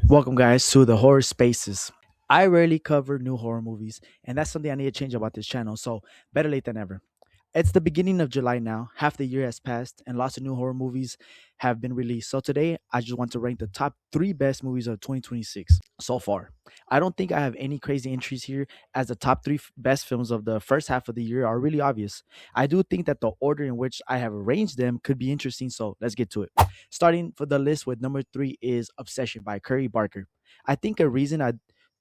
Welcome, guys, to the Horror Spaces. I rarely cover new horror movies, and that's something I need to change about this channel, so better late than ever. It's the beginning of July now, half the year has passed, and lots of new horror movies have been released. So today, I just want to rank the top three best movies of 2026 so far. I don't think I have any crazy entries here, as the top three best films of the first half of the year are really obvious. I do think that the order in which I have arranged them could be interesting, so let's get to it. Starting for the list with number three is Obsession by Curry Barker. I think a reason I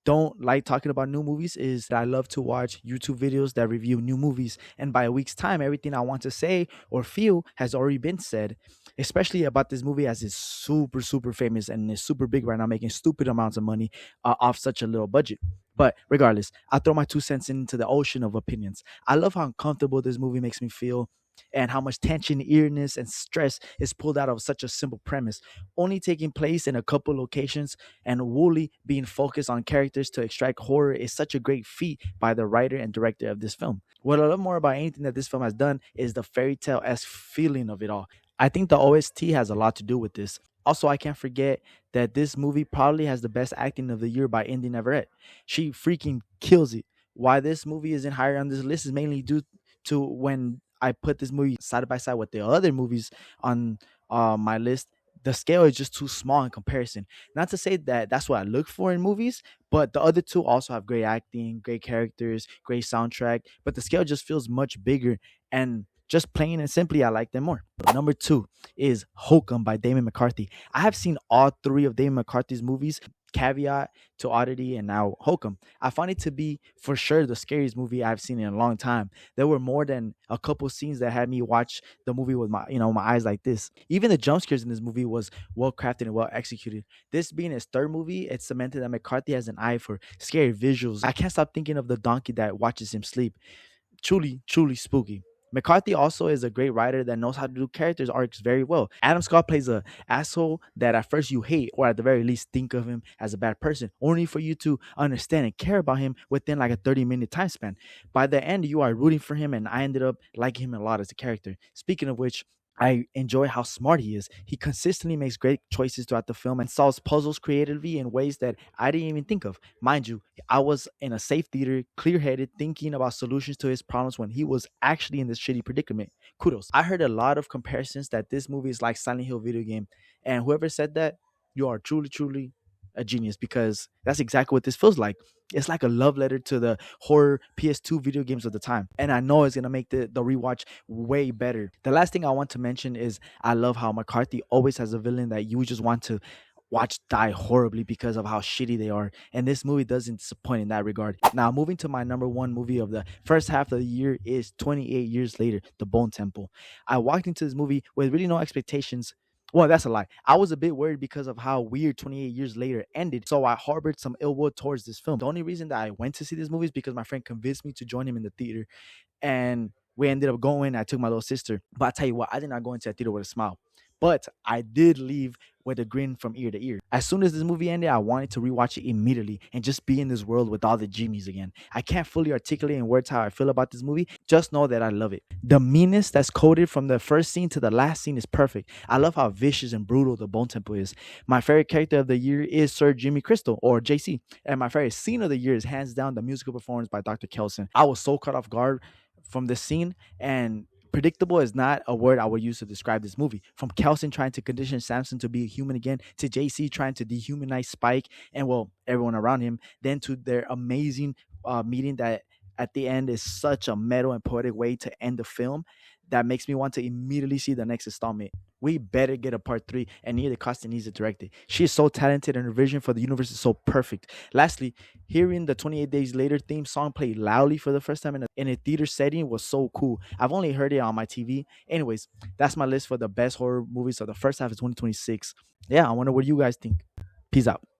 don't like talking about new movies is that I love to watch YouTube videos that review new movies. And by a week's time, everything I want to say or feel has already been said, especially about this movie as it's super, super famous and is super big right now, making stupid amounts of money off such a little budget. But regardless, I'll throw my 2 cents into the ocean of opinions. I love how uncomfortable this movie makes me feel and how much tension, eeriness, and stress is pulled out of such a simple premise, only taking place in a couple locations and Woolley being focused on characters to extract horror is such a great feat by the writer and director of this film. What I love more about anything that this film has done is the fairy tale esque feeling of it all. I think the OST has a lot to do with this. Also, I can't forget that this movie probably has the best acting of the year by Indy Neverett. She freaking kills it. Why this movie isn't higher on this list is mainly due to when I put this movie side by side with the other movies on my list. The scale is just too small in comparison. Not to say that that's what I look for in movies, but the other two also have great acting, great characters, great soundtrack, but the scale just feels much bigger. And just plain and simply, I like them more. Number two is Hokum by Damon McCarthy. I have seen all three of Damon McCarthy's movies, Caveat to Oddity and now Hokum. I find it to be for sure the scariest movie I've seen in a long time. There were more than a couple scenes that had me watch the movie with my eyes like this. Even the jump scares in this movie was well crafted and well executed. This being his third movie, it cemented that McCarthy has an eye for scary visuals. I can't stop thinking of the donkey that watches him sleep. Truly, truly spooky. McCarthy also is a great writer that knows how to do characters arcs very well. Adam Scott plays a asshole that at first you hate, or at the very least think of him as a bad person, only for you to understand and care about him within like a 30-minute time span. By the end, you are rooting for him, and I ended up liking him a lot as a character. Speaking of which, I enjoy how smart he is. He consistently makes great choices throughout the film and solves puzzles creatively in ways that I didn't even think of. Mind you, I was in a safe theater, clear headed, thinking about solutions to his problems when he was actually in this shitty predicament. Kudos. I heard a lot of comparisons that this movie is like Silent Hill video game, and whoever said that, you are truly, truly a genius because that's exactly what this feels like. It's like a love letter to the horror PS2 video games of the time. And I know it's gonna make the rewatch way better. The last thing I want to mention is I love how McCarthy always has a villain that you just want to watch die horribly because of how shitty they are. And this movie doesn't disappoint in that regard. Now, moving to my number one movie of the first half of the year is 28 Years Later, The Bone Temple. I walked into this movie with really no expectations. Well, that's a lie. I was a bit worried because of how weird 28 Years Later ended, so I harbored some ill will towards this film. The only reason that I went to see this movie is because my friend convinced me to join him in the theater, and we ended up going. I took my little sister, but I tell you what, I did not go into that theater with a smile. But I did leave with a grin from ear to ear. As soon as this movie ended, I wanted to rewatch it immediately and just be in this world with all the Jimmys again. I can't fully articulate in words how I feel about this movie. Just know that I love it. The meanness that's coded from the first scene to the last scene is perfect. I love how vicious and brutal the Bone Temple is. My favorite character of the year is Sir Jimmy Crystal, or JC. And my favorite scene of the year is hands down the musical performance by Dr. Kelson. I was so caught off guard from the scene, and predictable is not a word I would use to describe this movie. From Kelson trying to condition Samson to be a human again, to JC trying to dehumanize Spike and, well, everyone around him, then to their amazing meeting that at the end is such a metal and poetic way to end the film that makes me want to immediately see the next installment. We better get a part three, and Nia DaCosta needs to direct it. She is so talented, and her vision for the universe is so perfect. Lastly, hearing the 28 Days Later theme song played loudly for the first time in a theater setting was so cool. I've only heard it on my TV. Anyways, that's my list for the best horror movies of the first half of 2026. Yeah, I wonder what you guys think. Peace out.